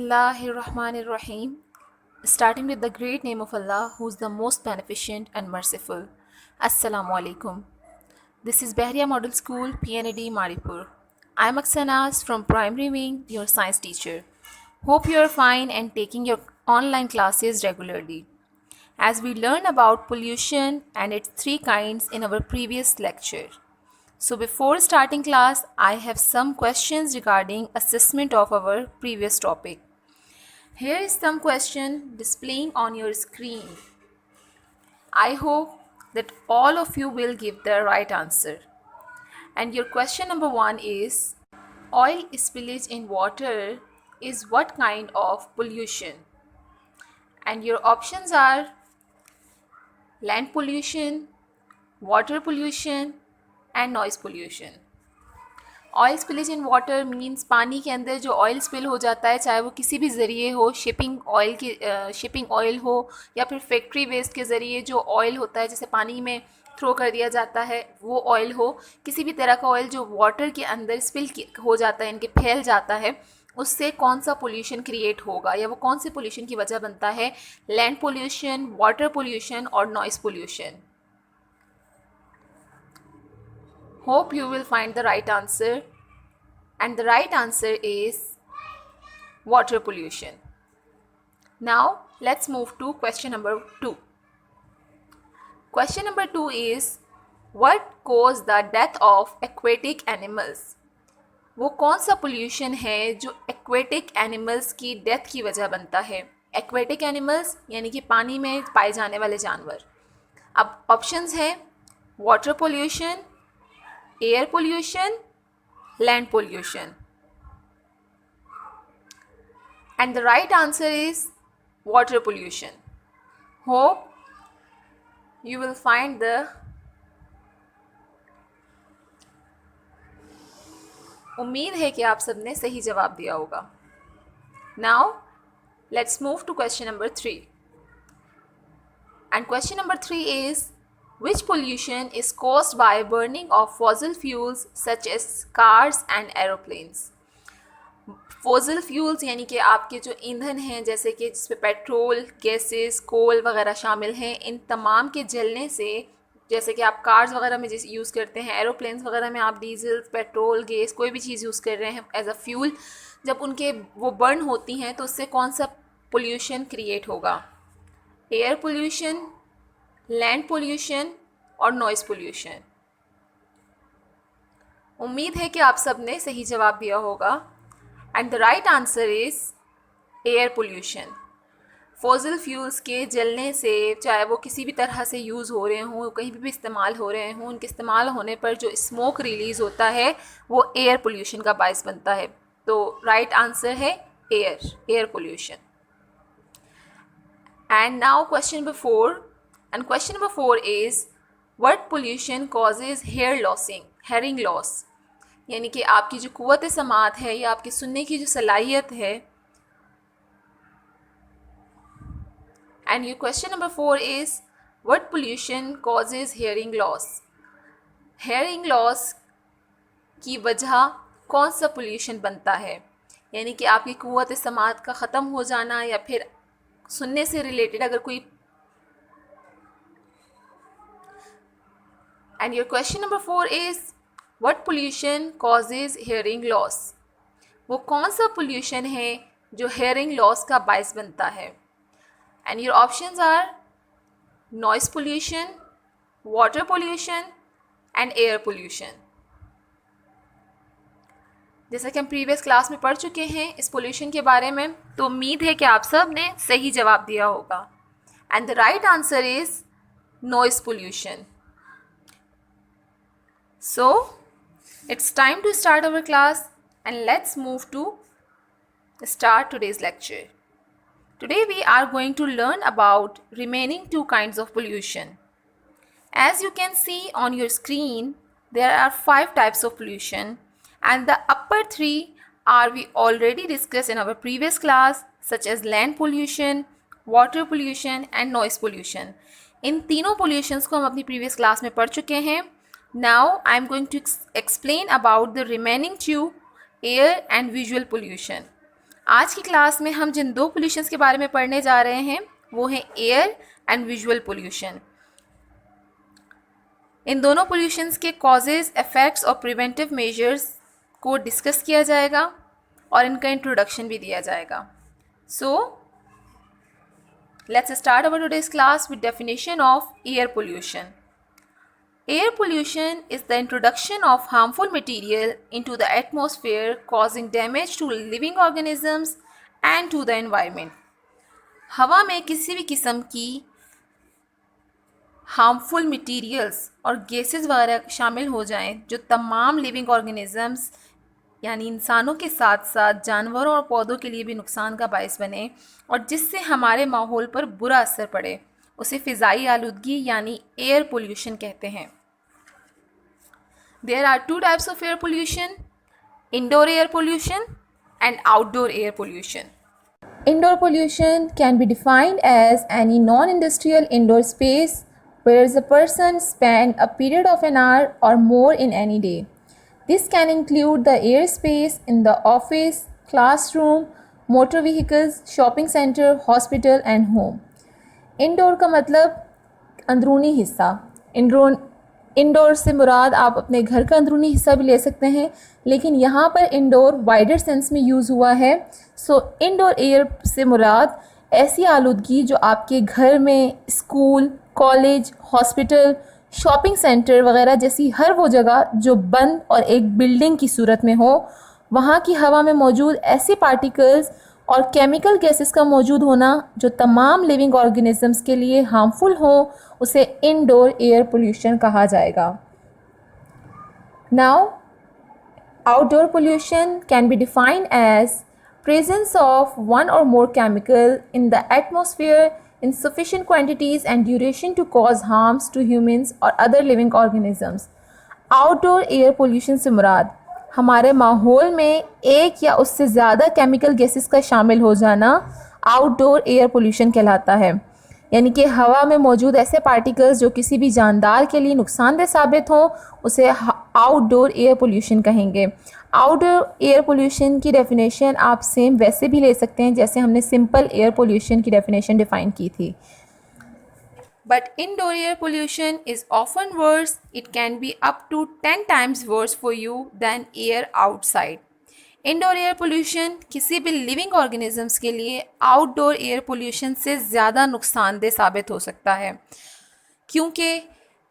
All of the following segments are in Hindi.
Bismillahirrahmanirrahim. Starting with the great name of Allah, who is the most beneficent and merciful. Assalamu alaikum. This is Behria Model School, PNAD Maripur. I am Aksanas from Primary Wing, your science teacher. Hope you are fine and taking your online classes regularly. As we learn about pollution and its three kinds in our previous lecture. So before starting class, I have some questions regarding assessment of our previous topic. Here is some question displaying on your screen. I hope that all of you will give the right answer. And your question number 1 is, oil spillage in water is what kind of pollution? And your options are land pollution, water pollution and noise pollution. Oil spillage in water means पानी के अंदर जो ऑयल स्पिल हो जाता है, चाहे वो किसी भी ज़रिए हो, शिपिंग ऑयल हो या फिर फैक्ट्री वेस्ट के ज़रिए जो ऑयल होता है जैसे पानी में थ्रो कर दिया जाता है वो ऑयल हो, किसी भी तरह का ऑयल जो वाटर के अंदर स्पिल हो जाता है, इनके फैल जाता है, उससे कौन सा पोल्यूशन क्रिएट होगा या वो कौन से पोल्यूशन की वजह बनता है? लैंड पोल्यूशन, वाटर पोल्यूशन और noise pollution. Hope you will find the right answer, and the right answer is water pollution. Now let's move to question number 2. Question number 2 is, what caused the death of aquatic animals? वो कौन सा pollution है जो aquatic animals की death की वजह बनता है? Aquatic animals यानी कि पानी में पाए जाने वाले जानवर. अब options हैं water pollution, air pollution, land pollution. And the right answer is water pollution. Hope you will find the उम्मीद है कि आप सबने सही जवाब दिया होगा. Now let's move to question number 3. And question number 3 is, which pollution is caused by burning of fossil fuels such as cars and aeroplanes? Fossil fuels यानी कि आपके जो ईंधन हैं जैसे कि जिसमें पेट्रोल, गैसेस, कोल वगैरह शामिल हैं, इन तमाम के जलने से, जैसे कि आप कार्स वगैरह में जिस यूज़ करते हैं, एरोप्लेन्स वगैरह में आप डीजल, पेट्रोल, गैस कोई भी चीज़ यूज़ कर रहे हैं एज अ फ्यूल, जब उनके वो बर्न होती हैं तो उससे कौन सा पोल्यूशन क्रिएट होगा? एयर पोल्यूशन, लैंड पोल्यूशन और नॉइस पोल्यूशन. उम्मीद है कि आप सब ने सही जवाब दिया होगा. And the right answer is air pollution. Fossil fuels के जलने से, चाहे वो किसी भी तरह से यूज़ हो रहे हों, कहीं भी इस्तेमाल हो रहे हों, उनके इस्तेमाल होने पर जो स्मोक रिलीज़ होता है वो एयर पोल्यूशन का बायस बनता है. तो राइट आंसर है air pollution. And now question number 4. And question number 4 is, what pollution causes hearing loss? यानी कि आपकी जो कुव्वत समात है या आपकी सुनने की जो सलाहियत है. And your question number 4 is, what pollution causes hearing loss? Hearing loss की वजह कौन सा पोल्यूशन बनता है? यानी कि आपकी कुव्वत समात का ख़त्म हो जाना या फिर सुनने से रिलेटेड अगर कोई. And your question number 4 is, what pollution causes hearing loss? वो कौन सा पोल्यूशन है जो हेयरिंग लॉस का बायस बनता है? And your options are noise pollution, water pollution and air pollution. जैसा कि हम प्रीवियस क्लास में पढ़ चुके हैं इस पोल्यूशन के बारे में, तो उम्मीद है कि आप सब ने सही जवाब दिया होगा. And the right answer is noise pollution. So it's time to start our class and let's move to start today's lecture. Today we are going to learn about remaining two kinds of pollution. As you can see on your screen, there are 5 types of pollution, and the upper 3 are we already discussed in our previous class, such as land pollution, water pollution and noise pollution. इन तीनों pollutions को हम अपनी previous class में पढ़ चुके हैं. Now I am going to explain about the remaining 2, air and visual pollution. आज की क्लास में हम जिन दो पोल्यूशंस के बारे में पढ़ने जा रहे हैं वो है एयर एंड विजुअल पोल्यूशन। इन दोनों पोल्यूशंस के कॉजेज, इफेक्ट्स और प्रिवेंटिव मेजर्स को डिस्कस किया जाएगा और इनका इंट्रोडक्शन भी दिया जाएगा। So let's start our today's class with definition of air pollution. Air pollution is the introduction of harmful material into the atmosphere causing damage to living organisms and to the environment. हवा में किसी भी किस्म की हार्मफुल मटेरियल्स और गैसेस वगैरह शामिल हो जाएं जो तमाम लिविंग ऑर्गेनिजम्स यानी इंसानों के साथ साथ जानवरों और पौधों के लिए भी नुकसान का बायस बने और जिससे हमारे माहौल पर बुरा असर पड़े, उसे फ़िज़ाई आलूदगी यानी एयर पोल्यूशन कहते हैं। There are two types of air pollution: indoor air pollution and outdoor air pollution. Indoor pollution can be defined as any non-industrial indoor space where a person spends a period of an hour or more in any day. This can include the airspace in the office, classroom, motor vehicles, shopping center, hospital and home. Indoor का मतलब अंदरूनी हिस्सा। इंडोर से मुराद आप अपने घर का अंदरूनी हिस्सा भी ले सकते हैं, लेकिन यहाँ पर इंडोर वाइडर सेंस में यूज़ हुआ है। सो इंडोर एयर से मुराद ऐसी आलूदगी जो आपके घर में, school, college, hospital, shopping centre वगैरह जैसी हर वो जगह जो बंद और एक बिल्डिंग की सूरत में हो, वहाँ की हवा में मौजूद ऐसे पार्टिकल्स और केमिकल गैसेस का मौजूद होना जो तमाम लिविंग ऑर्गेनिजम्स के लिए हार्मफुल हो, उसे इंडोर एयर पोल्यूशन कहा जाएगा। Now outdoor pollution can be defined as presence of one और more chemical in the atmosphere in sufficient quantities and duration to cause harms to humans or other living organisms. Outdoor air pollution से मुराद हमारे माहौल में एक या उससे ज़्यादा केमिकल गैसेस का शामिल हो जाना आउटडोर एयर पोल्यूशन कहलाता है। यानी कि हवा में मौजूद ऐसे पार्टिकल्स जो किसी भी जानदार के लिए नुकसानदेह साबित हों, उसे आउटडोर एयर पोल्यूशन कहेंगे। आउटडोर एयर पोल्यूशन की डेफिनेशन आप सेम वैसे भी ले सकते हैं जैसे हमने सिंपल एयर पोल्यूशन की डेफिनेशन डिफ़ाइन की थी। But indoor air pollution is often worse. It can be up to 10 times worse for you than air outside. Indoor air pollution किसी भी लिविंग ऑर्गेनिजम्स के लिए आउटडोर एयर पोल्यूशन से ज़्यादा नुकसानदेह साबित हो सकता है, क्योंकि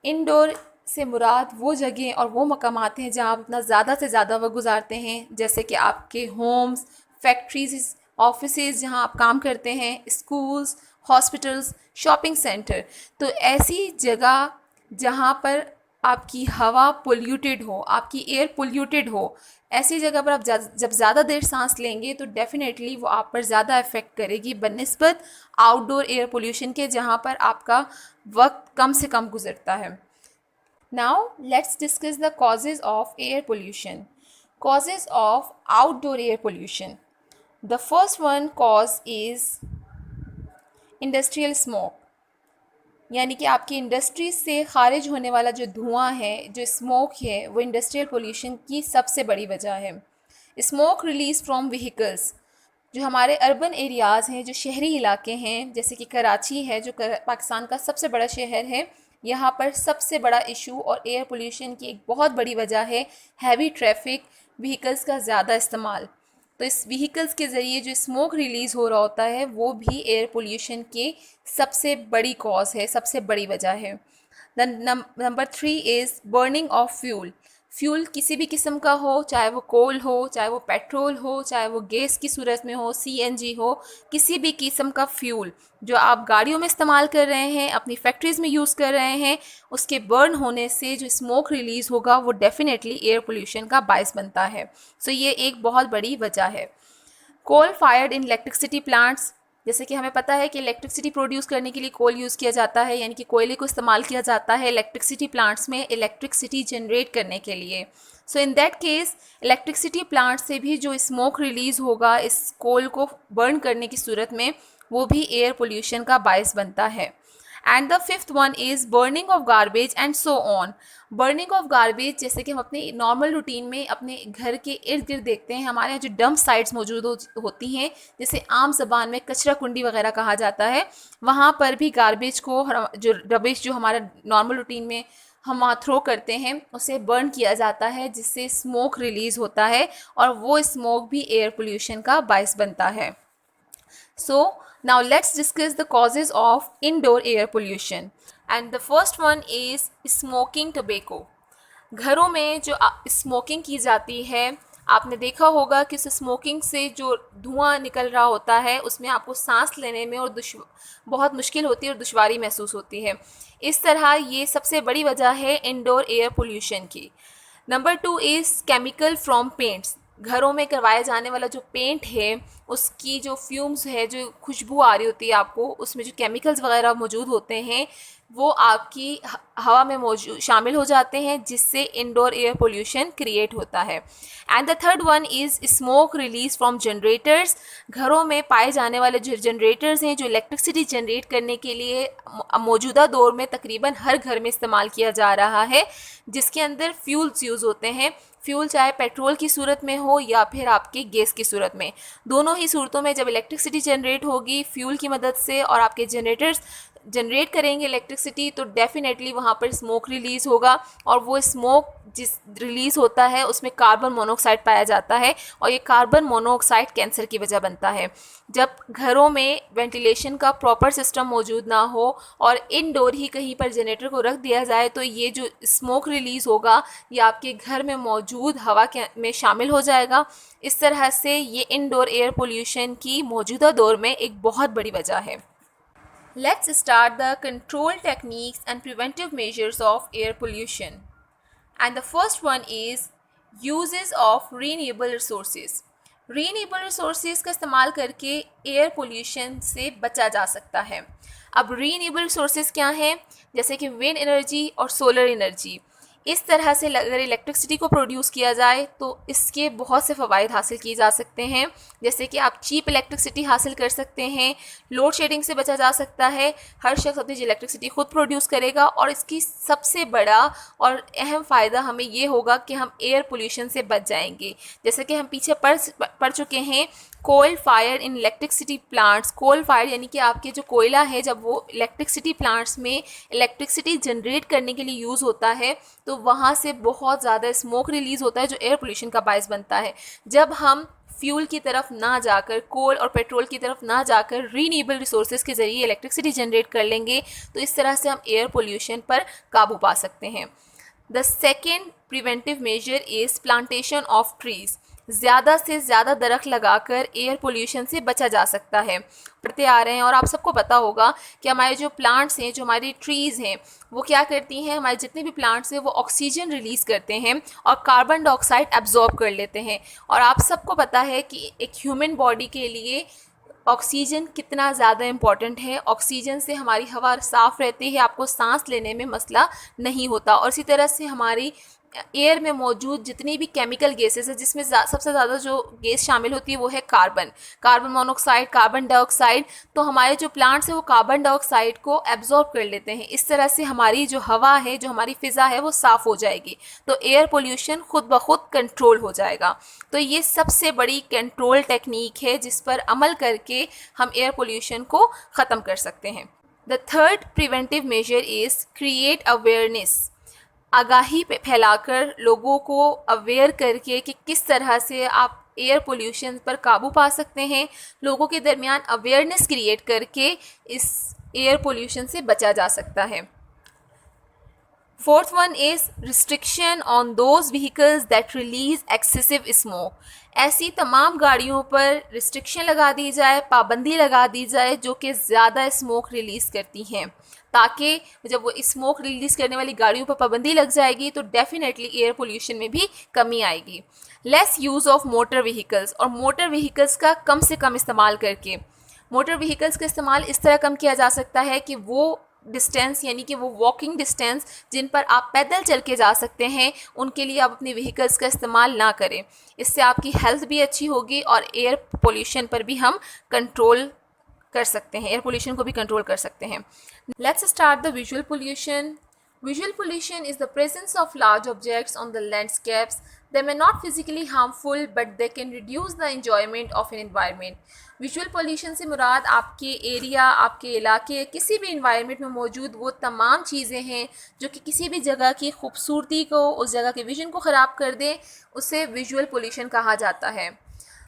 इंडोर से मुराद वो जगह और वो मकामात हैं जहाँ आप अपना ज़्यादा से ज़्यादा वक्त गुजारते हैं, जैसे कि आपके होम्स, फैक्ट्रीज, ऑफिसेज जहाँ आप काम करते हैं, स्कूल्स, हॉस्पिटल्स, शॉपिंग सेंटर। तो ऐसी जगह जहाँ पर आपकी हवा पोल्यूटेड हो, आपकी एयर पोल्यूटेड हो, ऐसी जगह पर आप जब ज़्यादा देर सांस लेंगे तो डेफिनेटली वो आप पर ज़्यादा इफ़ेक्ट करेगी बनिस्बत आउटडोर एयर पोल्यूशन के, जहाँ पर आपका वक्त कम से कम गुजरता है। Now let's discuss the causes of air pollution. Causes of outdoor air pollution. The first one cause is industrial smoke, यानी कि आपकी इंडस्ट्री से खारिज होने वाला जो धुआं है, जो स्मोक है, वो इंडस्ट्रियल पोल्यूशन की सबसे बड़ी वजह है। स्मोक रिलीज़ फ्रॉम व्हीकल्स, जो हमारे अर्बन एरियाज़ हैं, जो शहरी इलाके हैं, जैसे कि कराची है जो पाकिस्तान का सबसे बड़ा शहर है, यहाँ पर सबसे बड़ा इशू और एयर पोल्यूशन की एक बहुत बड़ी वजह है हैवी ट्रैफिक, व्हीकल्स का ज़्यादा इस्तेमाल। तो इस व्हीकल्स के ज़रिए जो स्मोक रिलीज़ हो रहा होता है वो भी एयर पोल्यूशन की सबसे बड़ी कॉज है, सबसे बड़ी वजह है। Number 3 is burning of fuel किसी भी किस्म का हो, चाहे वो कोल हो, चाहे वो पेट्रोल हो, चाहे वो गैस की सूरत में हो, सीएनजी हो, किसी भी किस्म का फ्यूल जो आप गाड़ियों में इस्तेमाल कर रहे हैं, अपनी फैक्ट्रीज़ में यूज़ कर रहे हैं, उसके बर्न होने से जो स्मोक रिलीज़ होगा वो डेफिनेटली एयर पोल्यूशन का बायस बनता है। सो ये एक बहुत बड़ी वजह है। Coal fired in electricity plants, जैसे कि हमें पता है कि इलेक्ट्रिसिटी प्रोड्यूस करने के लिए कोल यूज़ किया जाता है, यानी कि कोयले को इस्तेमाल किया जाता है इलेक्ट्रिसिटी प्लांट्स में इलेक्ट्रिसिटी जनरेट करने के लिए। So in that case electricity plant से भी जो स्मोक रिलीज़ होगा इस कोल को बर्न करने की सूरत में, वो भी एयर पोल्यूशन का बायस बनता है। And the fifth one is burning of garbage and so on. Burning of garbage, जैसे कि हम अपने नॉर्मल रूटीन में अपने घर के इर्द गिर्द देखते हैं, हमारे यहाँ जो डंप साइट्स मौजूद होती हैं, जैसे आम जबान में कचरा कुंडी वगैरह कहा जाता है, वहाँ पर भी गार्बेज को, जो रबिश जो हमारा नॉर्मल रूटीन में हम वहाँ थ्रो करते हैं, उसे बर्न किया जाता है, जिससे स्मोक रिलीज़ होता है और वो स्मोक भी एयर पोल्यूशन का बायस बनता है। So now let's discuss the causes of indoor air pollution. And the first one is smoking tobacco. घरों में जो स्मोकिंग की जाती है, आपने देखा होगा कि उस स्मोकिंग से जो धुआं निकल रहा होता है उसमें आपको सांस लेने में और बहुत मुश्किल होती है और दुश्वारी महसूस होती है। इस तरह ये सबसे बड़ी वजह है इंडोर एयर पोल्यूशन की। Number 2 is chemical from paints. घरों में करवाया जाने वाला जो पेंट है उसकी जो फ्यूम्स है, जो खुशबू आ रही होती है आपको, उसमें जो केमिकल्स वगैरह मौजूद होते हैं वो आपकी हवा में मौजूद शामिल हो जाते हैं, जिससे इंडोर एयर पोल्यूशन क्रिएट होता है। And the third one is smoke release from generators. घरों में पाए जाने वाले जो जनरेटर्स हैं, जो इलेक्ट्रिसिटी जनरेट करने के लिए मौजूदा दौर में तकरीबन हर घर में इस्तेमाल किया जा रहा है, जिसके अंदर फ्यूल्स यूज़ होते हैं। फ्यूल चाहे पेट्रोल की सूरत में हो या फिर आपके गैस की सूरत में, दोनों ही सूरतों में जब इलेक्ट्रिसिटी जनरेट होगी फ्यूल की मदद से और आपके जनरेटर्स जनरेट करेंगे इलेक्ट्रिसिटी, तो डेफिनेटली वहाँ पर स्मोक रिलीज़ होगा और वो स्मोक जिस रिलीज़ होता है उसमें कार्बन मोनोऑक्साइड पाया जाता है और ये कार्बन मोनोऑक्साइड कैंसर की वजह बनता है। जब घरों में वेंटिलेशन का प्रॉपर सिस्टम मौजूद ना हो और इनडोर ही कहीं पर जनरेटर को रख दिया जाए, तो ये जो स्मोक रिलीज़ होगा ये आपके घर में मौजूद हवा में शामिल हो जाएगा। इस तरह से ये इनडोर एयर पोल्यूशन की मौजूदा दौर में एक बहुत बड़ी वजह है। Let's start the control techniques and preventive measures of air pollution. And the first one is uses of renewable resources. Renewable resources का इस्तेमाल करके एयर पोल्यूशन से बचा जा सकता है। अब रीन्यूएबल रिसोर्सेज क्या हैं? जैसे कि विंड एनर्जी और सोलर एनर्जी। इस तरह से अगर इलेक्ट्रिसिटी को प्रोड्यूस किया जाए तो इसके बहुत से फ़वाइद हासिल किए जा सकते हैं, जैसे कि आप चीप इलेक्ट्रिसिटी हासिल कर सकते हैं, लोड शेडिंग से बचा जा सकता है, हर शख्स अपनी इलेक्ट्रिसिटी खुद प्रोड्यूस करेगा और इसकी सबसे बड़ा और अहम फ़ायदा हमें ये होगा कि हम एयर पोल्यूशन से बच जाएंगे। जैसे कि हम पीछे पढ़ चुके हैं, coal fire in electricity plants. Coal fire यानी कि आपके जो कोयला है, जब वो इलेक्ट्रिसिटी प्लांट्स में इलेक्ट्रिसिटी जनरेट करने के लिए यूज़ होता है तो वहाँ से बहुत ज़्यादा स्मोक रिलीज़ होता है जो एयर पोल्यूशन का बायस बनता है। जब हम फ्यूल की तरफ ना जाकर, कोल और पेट्रोल की तरफ ना जाकर रीन्यूएबल रिसोर्सेज के ज़रिए इलेक्ट्रिसिटी जनरेट कर लेंगे तो इस तरह से हम एयर पोल्यूशन पर काबू पा सकते हैं। The second preventive measure is plantation of trees. ज़्यादा से ज़्यादा दरख्त लगाकर एयर पोल्यूशन से बचा जा सकता है। पढ़ते आ रहे हैं और आप सबको पता होगा कि हमारे जो प्लांट्स हैं, जो हमारी ट्रीज़ हैं, वो क्या करती हैं, हमारे जितने भी प्लांट्स हैं वो ऑक्सीजन रिलीज़ करते हैं और कार्बन डाइऑक्साइड एब्जॉर्ब कर लेते हैं। और आप सबको पता है कि एक ह्यूमन बॉडी के लिए ऑक्सीजन कितना ज़्यादा इम्पॉर्टेंट है। ऑक्सीजन से हमारी हवा साफ़ रहती है, आपको सांस लेने में मसला नहीं होता। और इसी तरह से हमारी एयर में मौजूद जितनी भी केमिकल गैसेस है, जिसमें सबसे ज़्यादा जो गैस शामिल होती है वो है कार्बन मोनोऑक्साइड, कार्बन डाइऑक्साइड। तो हमारे जो प्लांट्स हैं वो कार्बन डाइऑक्साइड को एब्जॉर्ब कर लेते हैं। इस तरह से हमारी जो हवा है, जो हमारी फ़िज़ा है, वो साफ़ हो जाएगी, तो एयर पोल्यूशन खुद ब खुद कंट्रोल हो जाएगा। तो ये सबसे बड़ी कंट्रोल टेक्निक है जिस पर अमल करके हम एयर पोल्यूशन को ख़त्म कर सकते हैं। The third preventive measure is create awareness. आगाही फैलाकर लोगों को अवेयर करके कि किस तरह से आप एयर पोल्यूशन पर काबू पा सकते हैं, लोगों के दरमियान अवेयरनेस क्रिएट करके इस एयर पोल्यूशन से बचा जा सकता है। Fourth one is restriction on those vehicles that release excessive smoke. ऐसी तमाम गाड़ियों पर रिस्ट्रिक्शन लगा दी जाए, पाबंदी लगा दी जाए जो कि ज़्यादा स्मोक रिलीज़ करती हैं, ताकि जब वो स्मोक रिलीज़ करने वाली गाड़ियों पर पाबंदी लग जाएगी तो डेफिनेटली एयर पोल्यूशन में भी कमी आएगी। Lace use of motor vehicles, और मोटर व्हीकल्स का कम से कम इस्तेमाल करके, मोटर व्हीकल्स का इस्तेमाल इस तरह कम किया जा सकता है कि वो डिस्टेंस यानी कि वो वॉकिंग डिस्टेंस जिन पर आप पैदल चल के जा सकते हैं उनके लिए आप अपने व्हीकल्स का इस्तेमाल ना करें। इससे आपकी हेल्थ भी अच्छी होगी और एयर पोल्यूशन पर भी हम कंट्रोल कर सकते हैं, एयर पोल्यूशन को भी कंट्रोल कर सकते हैं. Let's start the visual pollution. Visual pollution is the presence of large objects on the landscapes. They may not physically harmful, but they can reduce the enjoyment of an environment. Visual pollution से मुराद आपके एरिया, आपके इलाके, किसी भी इन्वायरमेंट में मौजूद वो तमाम चीज़ें हैं जो कि किसी भी जगह की खूबसूरती को, उस जगह के विजन को ख़राब कर दें, उसे विजुअल पोल्यूशन कहा जाता है.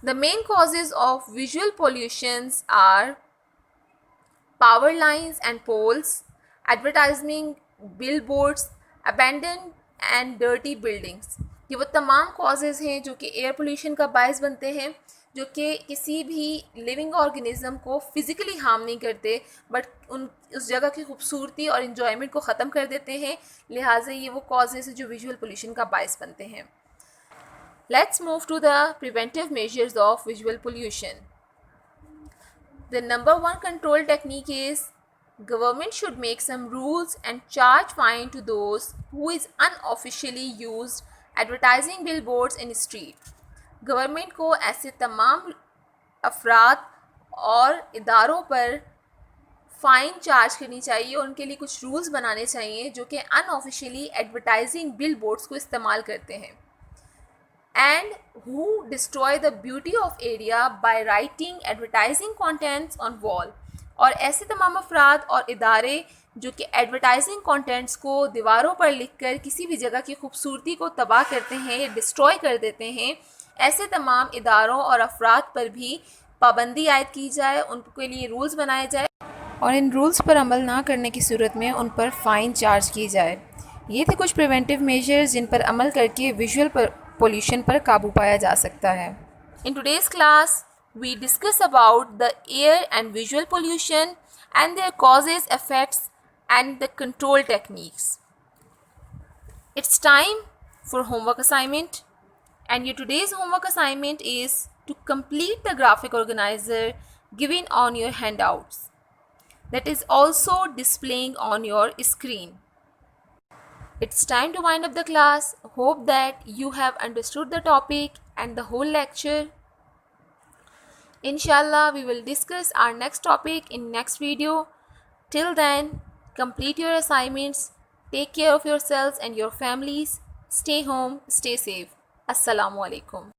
The main causes of visual pollutions are power lines and poles, advertising, billboards, abandoned and dirty buildings. ये वो तमाम कॉजेज़ हैं जो कि एयर पोल्यूशन का बायस बनते हैं, जो कि किसी भी लिविंग ऑर्गेनिज्म को फिज़िकली हार्म नहीं करते, बट उस जगह की खूबसूरती और इन्जॉयमेंट को ख़त्म कर देते हैं. लिहाजा ये वो कॉजेज़ हैं जो विजुअल पोल्यूशन का बायस बनते हैं. Let's move to the preventive measures of visual pollution. The number one control technique is government should make some rules and charge fine to those who is unofficially used advertising billboards in street. Government को ऐसे तमाम अफराद और इदारों पर फ़ाइन चार्ज करनी चाहिए और उनके लिए कुछ रूल्स बनाने चाहिए जो कि अनऑफिशियली एडवर्टाइजिंग बिल बोर्ड्स को इस्तेमाल करते हैं. And who destroy the beauty of area by writing advertising contents on wall. और ऐसे तमाम अफराद और इदारे जो कि एडवर्टाइजिंग कंटेंट्स को दीवारों पर लिखकर किसी भी जगह की खूबसूरती को तबाह करते हैं या डिस्ट्रॉय कर देते हैं, ऐसे तमाम इदारों और अफराद पर भी पाबंदी आयद की जाए, उनके लिए रूल्स बनाए जाए और इन रूल्स पर अमल ना करने की सूरत में उन पर फ़ाइन चार्ज की जाए. ये थे कुछ प्रिवेंटिव मेजर्स जिन पर अमल करके विजुअल पोल्यूशन पर काबू पाया जा सकता है. In today's class we discuss about the air and visual pollution and their causes, effects and the control techniques. It's time for homework assignment, and your today's homework assignment is to complete the graphic organizer given on your handouts that is also displaying on your screen. It's time to wind up the class. Hope that you have understood the topic and the whole lecture. Inshallah, we will discuss our next topic in next video. Till then, complete your assignments. Take care of yourselves and your families. Stay home, stay safe. Assalamu alaikum.